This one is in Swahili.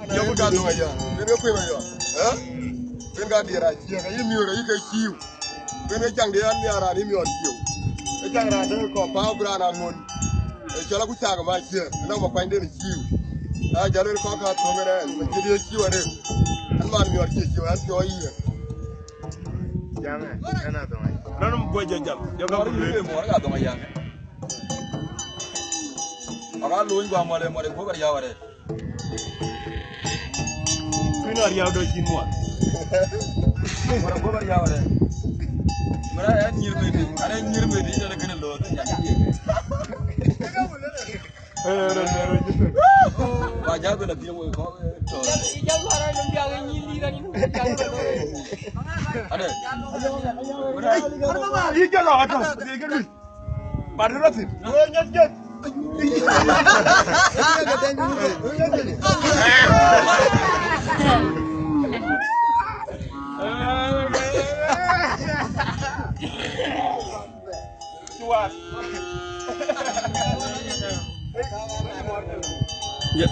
Yo ko ga do ya. Ben ko ma yo. Ben ga dira ci ga yimi yo yi ka ciu. Ben jang de yan yara ni mi on ciu. E jang ra de ko pa bra na mon. E chala ku ta ga ma ci. Na ma pa ndeni ciu. A jalo ko ka to ngere ma ci de ciu ane. An ma mi on ciu an to yi. Jangan, enak dong. Nanum boy jajal. Yo ga ko le mo ga do ma yang. Aga lo ngwa mo le ko ga ya ware. Kino ari do chin mo. Mara ko ga ya ware. Mara ya nyirme di ina kana lo ya. Ba ja do na bi mo ko. Ijang hara nam biang nyili kan ini. Ade. Mana ini kalau ada, dia kan. Pada roti. Nyet. Ya.